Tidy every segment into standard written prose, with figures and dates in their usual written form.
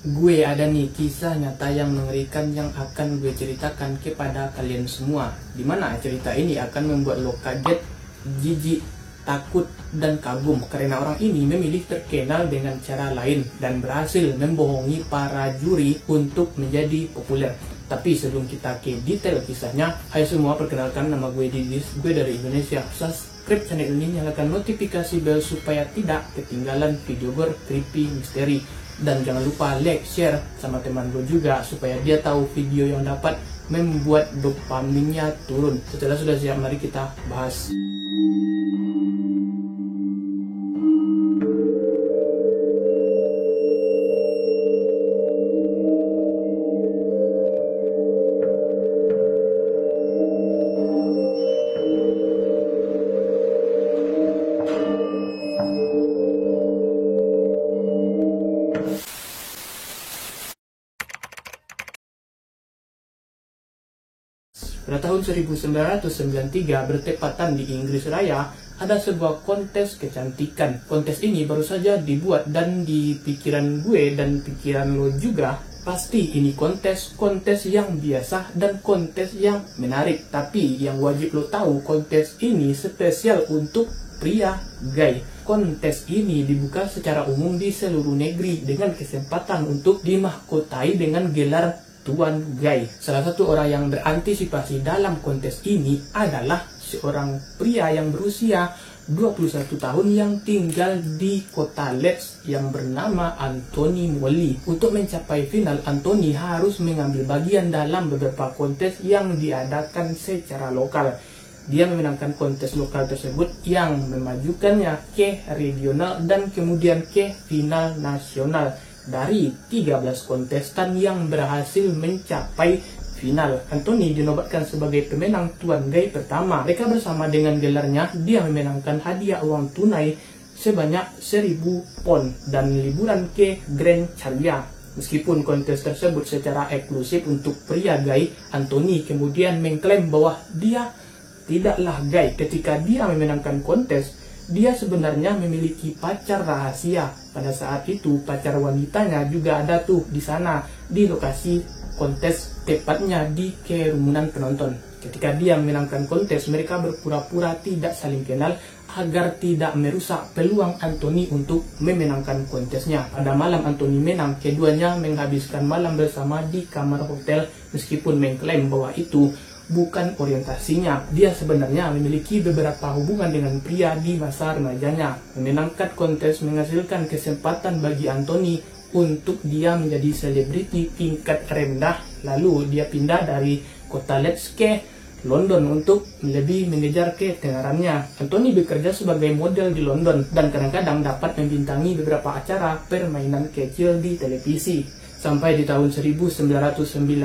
Gue ada nih kisah nyata yang mengerikan yang akan gue ceritakan kepada kalian semua. Dimana cerita ini akan membuat lo kaget, jijik, takut, dan kagum karena orang ini memilih terkenal dengan cara lain dan berhasil membohongi para juri untuk menjadi populer. Tapi sebelum kita ke detail kisahnya, ayo semua perkenalkan, nama gue Didis, gue dari Indonesia. Subscribe channel ini, nyalakan notifikasi bell supaya tidak ketinggalan video creepy misteri. Dan jangan lupa like, share sama teman gue juga supaya dia tahu video yang dapat membuat dopaminnya turun. Setelah sudah siap, mari kita bahas. Pada tahun 1993, bertepatan di Inggris Raya, ada sebuah kontes kecantikan. Kontes ini baru saja dibuat dan di pikiran gue dan pikiran lo juga, pasti ini kontes yang biasa dan kontes yang menarik. Tapi yang wajib lo tahu, kontes ini spesial untuk pria gay. Kontes ini dibuka secara umum di seluruh negeri dengan kesempatan untuk dimahkotai dengan gelar Tuan Gay. Salah satu orang yang berantisipasi dalam kontes ini adalah seorang pria yang berusia 21 tahun yang tinggal di kota Leeds yang bernama Anthony Molly. Untuk mencapai final, Anthony harus mengambil bagian dalam beberapa kontes yang diadakan secara lokal. Dia memenangkan kontes lokal tersebut yang memajukannya ke regional dan kemudian ke final nasional. Dari 13 kontestan yang berhasil mencapai final, Anthony dinobatkan sebagai pemenang Tuan Gay pertama. Mereka bersama dengan gelarnya, dia memenangkan hadiah uang tunai sebanyak 1.000 pound dan liburan ke Grand Charlia. Meskipun kontes tersebut secara eksklusif untuk pria gay, Anthony kemudian mengklaim bahwa dia tidaklah gay. Ketika dia memenangkan kontes, dia sebenarnya memiliki pacar rahasia. Pada saat itu pacar wanitanya juga ada tuh di sana di lokasi kontes, tepatnya di kerumunan penonton. Ketika dia memenangkan kontes, mereka berpura-pura tidak saling kenal agar tidak merusak peluang Anthony untuk memenangkan kontesnya. Pada malam Anthony menang, keduanya menghabiskan malam bersama di kamar hotel meskipun mengklaim bahwa itu bukan orientasinya. Dia sebenarnya memiliki beberapa hubungan dengan pria di masa remajanya. Memenangkan kontes menghasilkan kesempatan bagi Anthony untuk dia menjadi selebriti tingkat rendah. Lalu dia pindah dari kota Leeds ke London untuk lebih mengejar ketenarannya. Anthony bekerja sebagai model di London dan kadang-kadang dapat membintangi beberapa acara permainan kecil di televisi. Sampai di tahun 1996,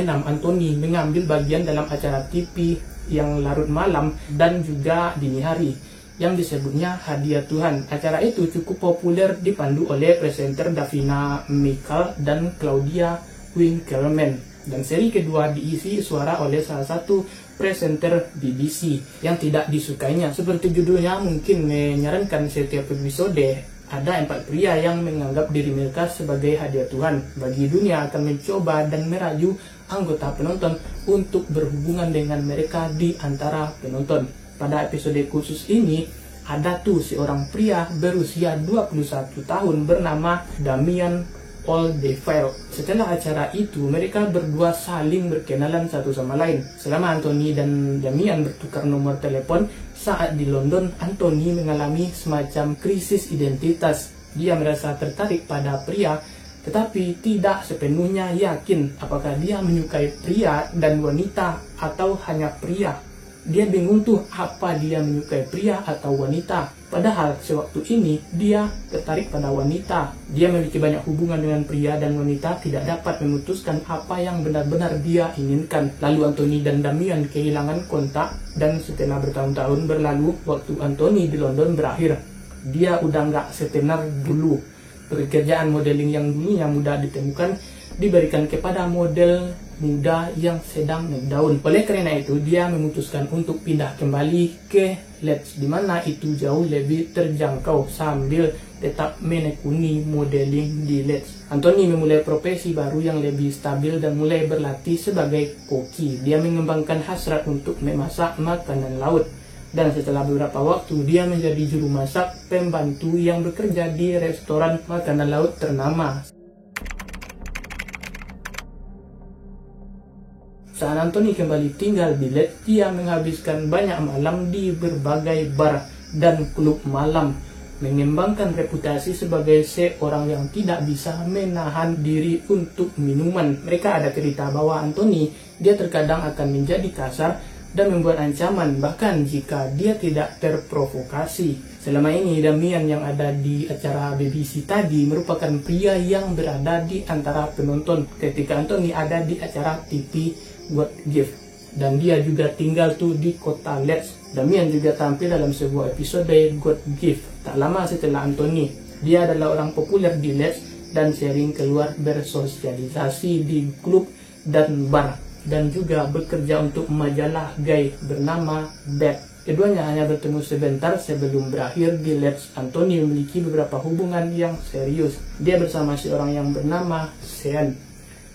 Anthony mengambil bagian dalam acara TV yang larut malam dan juga dini hari yang disebutnya Hadiah Tuhan. Acara itu cukup populer, dipandu oleh presenter Davina Michael dan Claudia Winkleman. Dan seri kedua diisi suara oleh salah satu presenter BBC yang tidak disukainya. Seperti judulnya mungkin menyarankan, setiap episode ada 4 pria yang menganggap diri mereka sebagai hadiah Tuhan bagi dunia, akan mencoba dan merayu anggota penonton untuk berhubungan dengan mereka di antara penonton. Pada episode khusus ini, ada tuh seorang pria berusia 21 tahun bernama Damian Oldfield. Setelah acara itu, mereka berdua saling berkenalan satu sama lain. Selama Anthony dan Damian bertukar nomor telepon saat di London, Anthony mengalami semacam krisis identitas. Dia merasa tertarik pada pria, tetapi tidak sepenuhnya yakin apakah dia menyukai pria dan wanita atau hanya pria. Dia bingung tuh apa dia menyukai pria atau wanita. Padahal sewaktu ini dia tertarik pada wanita. Dia memiliki banyak hubungan dengan pria dan wanita, tidak dapat memutuskan apa yang benar-benar dia inginkan. Lalu Anthony dan Damian kehilangan kontak dan setelah bertahun-tahun berlalu, waktu Anthony di London berakhir. Dia udah nggak setenar dulu. Pekerjaan modeling yang dulunya mudah ditemukan diberikan kepada model muda yang sedang naik daun. Oleh karena itu, dia memutuskan untuk pindah kembali ke Leeds, di mana itu jauh lebih terjangkau sambil tetap menekuni modeling di Leeds. Anthony memulai profesi baru yang lebih stabil dan mulai berlatih sebagai koki. Dia mengembangkan hasrat untuk memasak makanan laut. Dan setelah beberapa waktu, dia menjadi juru masak pembantu yang bekerja di restoran makanan laut ternama. Saat Anthony kembali tinggal di Leeds, dia menghabiskan banyak malam di berbagai bar dan klub malam, mengembangkan reputasi sebagai seorang yang tidak bisa menahan diri untuk minuman. Mereka ada cerita bahwa Anthony, dia terkadang akan menjadi kasar dan membuat ancaman, bahkan jika dia tidak terprovokasi. Selama ini, Damian yang ada di acara BBC tadi merupakan pria yang berada di antara penonton ketika Anthony ada di acara TV God Gift. Dan dia juga tinggal tuh di kota Leeds. Damian juga tampil dalam sebuah episode God Gift tak lama setelah Anthony. Dia adalah orang populer di Leeds dan sering keluar bersosialisasi di klub dan bar, dan juga bekerja untuk majalah gay bernama Bad. Keduanya hanya bertemu sebentar sebelum berakhir di Leeds. Anthony memiliki beberapa hubungan yang serius. Dia bersama seorang yang bernama Sean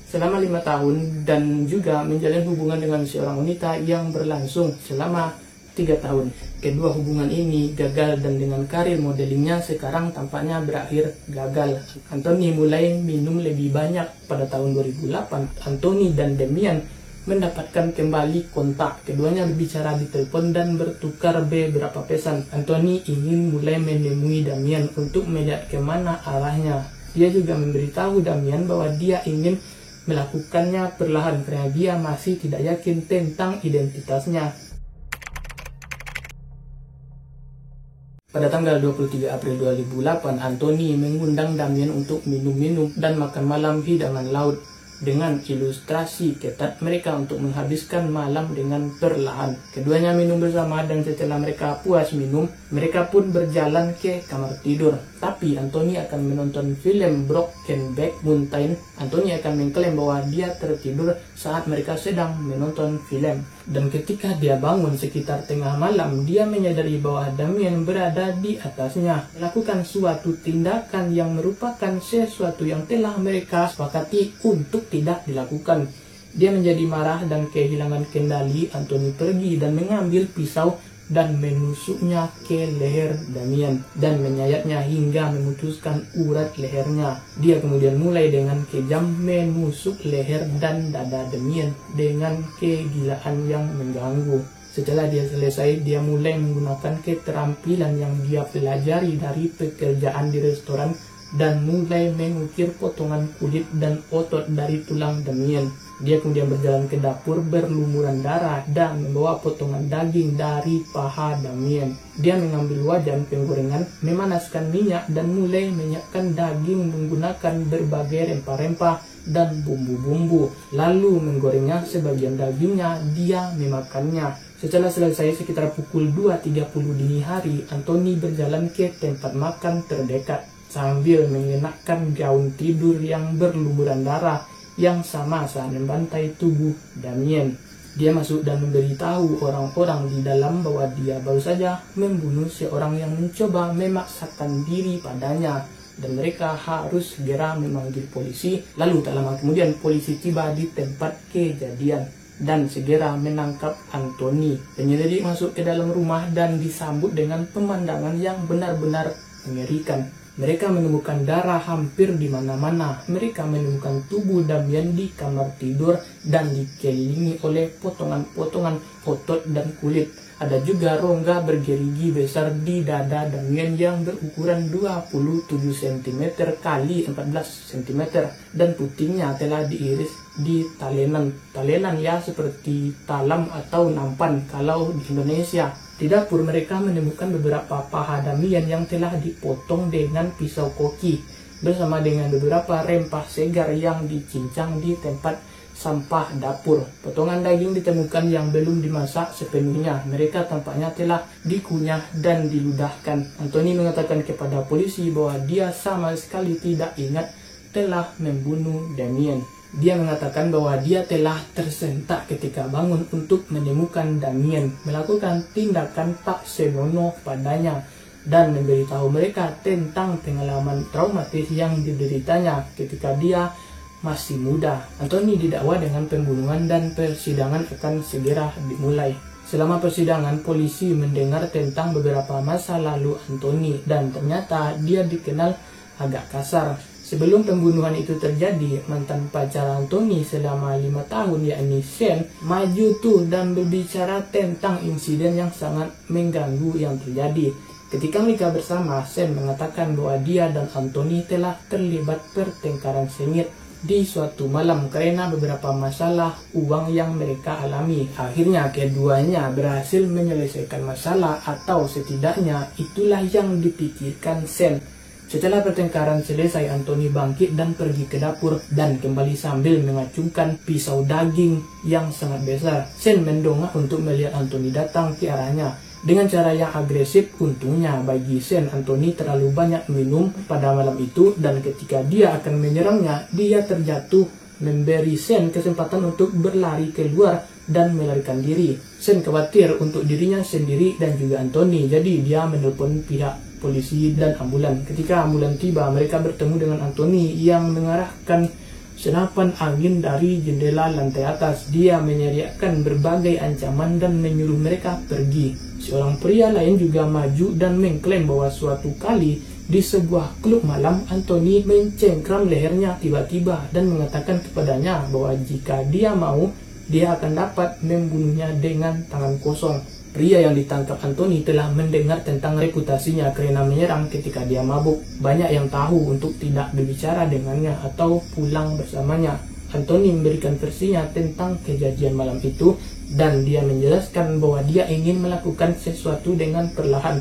selama 5 tahun dan juga menjalin hubungan dengan seorang wanita yang berlangsung selama 3 tahun. Kedua hubungan ini gagal dan dengan karir modelingnya sekarang tampaknya berakhir gagal. Anthony mulai minum lebih banyak pada tahun 2008. Anthony dan Damian mendapatkan kembali kontak. Keduanya berbicara di telepon dan bertukar beberapa pesan. Anthony ingin mulai menemui Damian untuk melihat kemana arahnya. Dia juga memberitahu Damian bahwa dia ingin melakukannya perlahan karena dia masih tidak yakin tentang identitasnya. Pada tanggal 23 April 2008, Anthony mengundang Damian untuk minum-minum dan makan malam hidangan laut. Dengan ilustrasi ketat mereka untuk menghabiskan malam dengan perlahan. Keduanya minum bersama dan setelah mereka puas minum, mereka pun berjalan ke kamar tidur. Tapi Anthony akan menonton film Brokeback Mountain. Anthony akan mengklaim bahwa dia tertidur saat mereka sedang menonton film. Dan ketika dia bangun sekitar tengah malam, dia menyadari bahwa Damian berada di atasnya, melakukan suatu tindakan yang merupakan sesuatu yang telah mereka sepakati untuk tidak dilakukan. Dia menjadi marah dan kehilangan kendali. Anthony pergi dan mengambil pisau dan menusuknya ke leher Damian dan menyayatnya hingga memutuskan urat lehernya. Dia kemudian mulai dengan kejam menusuk leher dan dada Damian dengan kegilaan yang mengganggu. Setelah dia selesai, dia mulai menggunakan keterampilan yang dia pelajari dari pekerjaan di restoran dan mulai mengukir potongan kulit dan otot dari tulang Damian. Dia kemudian berjalan ke dapur berlumuran darah dan membawa potongan daging dari paha Damian. Dia mengambil wajan penggorengan, memanaskan minyak dan mulai menyiapkan daging menggunakan berbagai rempah-rempah dan bumbu-bumbu. Lalu menggorengnya, sebagian dagingnya dia memakannya. Setelah selesai sekitar pukul 2.30 dini hari, Anthony berjalan ke tempat makan terdekat sambil mengenakan gaun tidur yang berlumuran darah yang sama saat membantai tubuh Damian. Dia masuk dan memberitahu orang-orang di dalam bahwa dia baru saja membunuh seorang yang mencoba memaksakan diri padanya dan mereka harus segera memanggil polisi. Lalu tak lama kemudian polisi tiba di tempat kejadian dan segera menangkap Anthony. Penyelidik masuk ke dalam rumah dan disambut dengan pemandangan yang benar-benar mengerikan. Mereka menemukan darah hampir di mana-mana. Mereka menemukan tubuh Damian di kamar tidur dan dikelilingi oleh potongan-potongan otot dan kulit. Ada juga rongga bergerigi besar di dada Damian yang berukuran 27 cm kali 14 cm dan putingnya telah diiris di talenan. Talenan ya seperti talam atau nampan kalau di Indonesia. Di dapur mereka menemukan beberapa paha Damian yang telah dipotong dengan pisau koki bersama dengan beberapa rempah segar yang dicincang di tempat sampah dapur. Potongan daging ditemukan yang belum dimasak sepenuhnya. Mereka tampaknya telah dikunyah dan diludahkan. Anthony mengatakan kepada polisi bahwa dia sama sekali tidak ingat telah membunuh Damian. Dia mengatakan bahwa dia telah tersentak ketika bangun untuk menemukan Damian melakukan tindakan tak senonoh padanya dan memberitahu mereka tentang pengalaman traumatis yang dideritanya ketika dia masih muda. Anthony didakwa dengan pembunuhan dan persidangan akan segera dimulai. Selama persidangan, polisi mendengar tentang beberapa masa lalu Anthony dan ternyata dia dikenal agak kasar. Sebelum pembunuhan itu terjadi, mantan pacar Anthony selama 5 tahun yakni Shane maju tuh dan berbicara tentang insiden yang sangat mengganggu yang terjadi. Ketika mereka bersama, Shane mengatakan bahwa dia dan Anthony telah terlibat pertengkaran sengit di suatu malam karena beberapa masalah uang yang mereka alami. Akhirnya keduanya berhasil menyelesaikan masalah, atau setidaknya itulah yang dipikirkan Shane. Setelah pertengkaran selesai, Anthony bangkit dan pergi ke dapur dan kembali sambil mengacungkan pisau daging yang sangat besar. Shane mendongak untuk melihat Anthony datang ke arahnya dengan cara yang agresif. Untungnya bagi Shane, Anthony terlalu banyak minum pada malam itu dan ketika dia akan menyerangnya, dia terjatuh, memberi Shane kesempatan untuk berlari keluar dan melarikan diri. Shane khawatir untuk dirinya sendiri dan juga Anthony, jadi dia menelpon pihak polisi dan ambulan. Ketika ambulan tiba, mereka bertemu dengan Anthony yang mengarahkan senapan angin dari jendela lantai atas. Dia meneriakkan berbagai ancaman dan menyuruh mereka pergi. Seorang pria lain juga maju dan mengklaim bahwa suatu kali di sebuah klub malam, Anthony mencengkram lehernya tiba-tiba dan mengatakan kepadanya bahwa jika dia mau, dia akan dapat membunuhnya dengan tangan kosong. Pria yang ditangkap Anthony telah mendengar tentang reputasinya karena menyerang ketika dia mabuk. Banyak yang tahu untuk tidak berbicara dengannya atau pulang bersamanya. Anthony memberikan versinya tentang kejadian malam itu dan dia menjelaskan bahwa dia ingin melakukan sesuatu dengan perlahan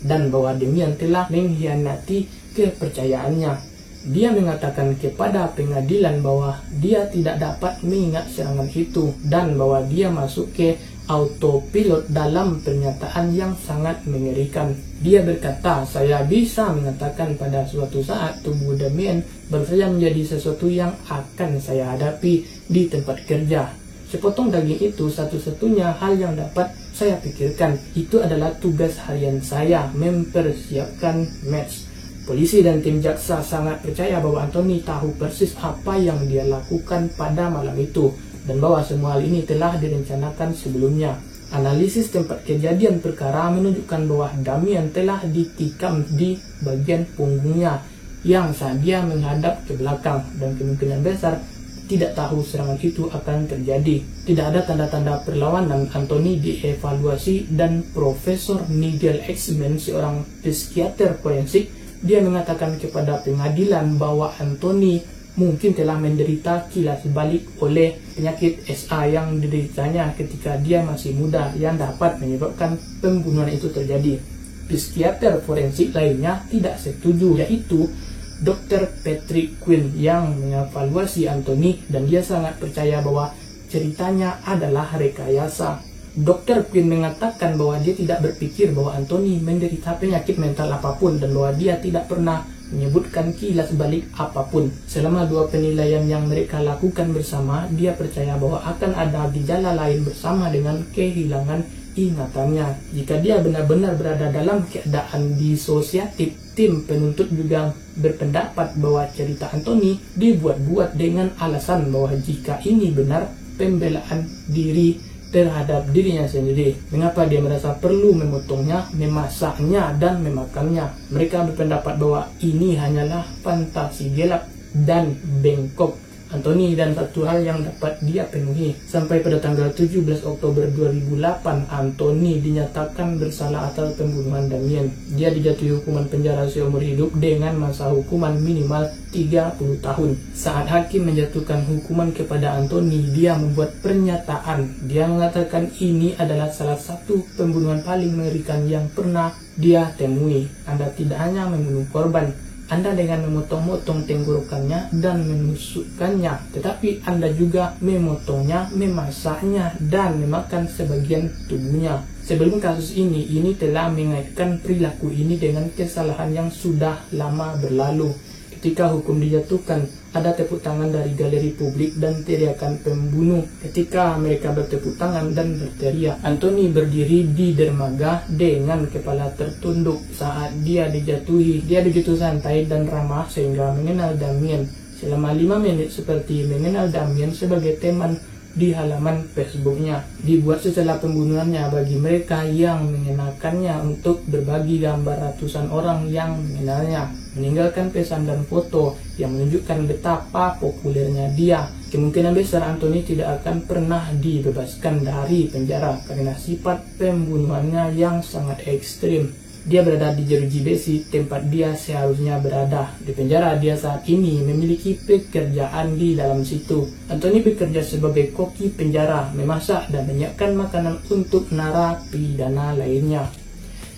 dan bahwa Damian telah mengkhianati kepercayaannya. Dia mengatakan kepada pengadilan bahwa dia tidak dapat mengingat serangan itu dan bahwa dia masuk ke autopilot dalam pernyataan yang sangat mengerikan. Dia berkata, "Saya bisa mengatakan pada suatu saat tubuh Damian baru saja menjadi sesuatu yang akan saya hadapi di tempat kerja. Sepotong daging itu satu-satunya hal yang dapat saya pikirkan. Itu adalah tugas harian saya, mempersiapkan match." Polisi dan tim jaksa sangat percaya bahwa Anthony tahu persis apa yang dia lakukan pada malam itu dan bahwa semua hal ini telah direncanakan sebelumnya. Analisis tempat kejadian perkara menunjukkan bahwa Damian telah ditikam di bagian punggungnya yang saat dia menghadap ke belakang dan kemungkinan besar tidak tahu serangan itu akan terjadi. Tidak ada tanda-tanda perlawanan. Anthony dievaluasi dan Profesor Nigel Exman, seorang psikiater forensik, dia mengatakan kepada pengadilan bahwa Anthony mungkin telah menderita kilas balik oleh penyakit SA yang dideritanya ketika dia masih muda yang dapat menyebabkan pembunuhan itu terjadi. Psikiater forensik lainnya tidak setuju, yaitu Dr. Patrick Quinn yang mengevaluasi Anthony dan dia sangat percaya bahwa ceritanya adalah rekayasa. Dr. Quinn mengatakan bahwa dia tidak berpikir bahwa Anthony menderita penyakit mental apapun dan bahwa dia tidak pernah menyebutkan kilas balik apapun. Selama 2 penilaian yang mereka lakukan bersama, dia percaya bahwa akan ada gejala lain bersama dengan kehilangan ingatannya. Jika dia benar-benar berada dalam keadaan disosiatif, tim penuntut juga berpendapat bahwa cerita Anthony dibuat-buat dengan alasan bahwa jika ini benar, pembelaan diri terhadap dirinya sendiri. Mengapa dia merasa perlu memotongnya, memasaknya, dan memakannya? Mereka berpendapat bahwa ini hanyalah fantasi gelap dan bengkok Anthony dan satu hal yang dapat dia penuhi. Sampai pada tanggal 17 Oktober 2008, Anthony dinyatakan bersalah atas pembunuhan Damian. Dia dijatuhi hukuman penjara seumur hidup dengan masa hukuman minimal 30 tahun. Saat hakim menjatuhkan hukuman kepada Anthony, dia membuat pernyataan. Dia mengatakan ini adalah salah satu pembunuhan paling mengerikan yang pernah dia temui. Anda tidak hanya membunuh korban, Anda dengan memotong-motong tenggorokannya dan menusukkannya, tetapi Anda juga memotongnya, memasaknya, dan memakan sebagian tubuhnya. Sebelum kasus ini telah mengaitkan perilaku ini dengan kesalahan yang sudah lama berlalu. Ketika hukum dijatuhkan, ada tepuk tangan dari galeri publik dan teriakan pembunuh. Ketika mereka bertepuk tangan dan berteriak, Anthony berdiri di dermaga dengan kepala tertunduk. Saat dia dijatuhi, dia begitu santai dan ramah sehingga mengenal Damien. Selama 5 menit seperti mengenal Damien sebagai teman di halaman Facebooknya. Dibuat setelah pembunuhannya bagi mereka yang mengenakannya untuk berbagi gambar ratusan orang yang mengenalnya, meninggalkan pesan dan foto yang menunjukkan betapa populernya dia. Kemungkinan besar Anthony tidak akan pernah dibebaskan dari penjara karena sifat pembunuhannya yang sangat ekstrim. Dia berada di jeruji besi, tempat dia seharusnya berada. Di penjara dia saat ini memiliki pekerjaan di dalam situ. Anthony bekerja sebagai koki penjara, memasak dan menyiapkan makanan untuk narapidana lainnya.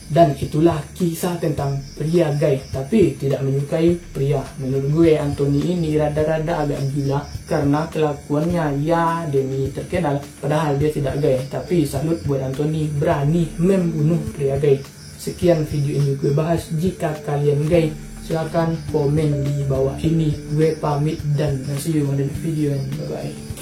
Dan itulah kisah tentang pria gay, tapi tidak menyukai pria. Menurut gue Anthony ini rada-rada agak gila karena kelakuannya ya demi terkenal. Padahal dia tidak gay, tapi salut buat Anthony berani membunuh pria gay. Sekian video ini gue bahas. Jika kalian gay, silahkan komen di bawah ini. Gue pamit dan see you on the video. Bye bye.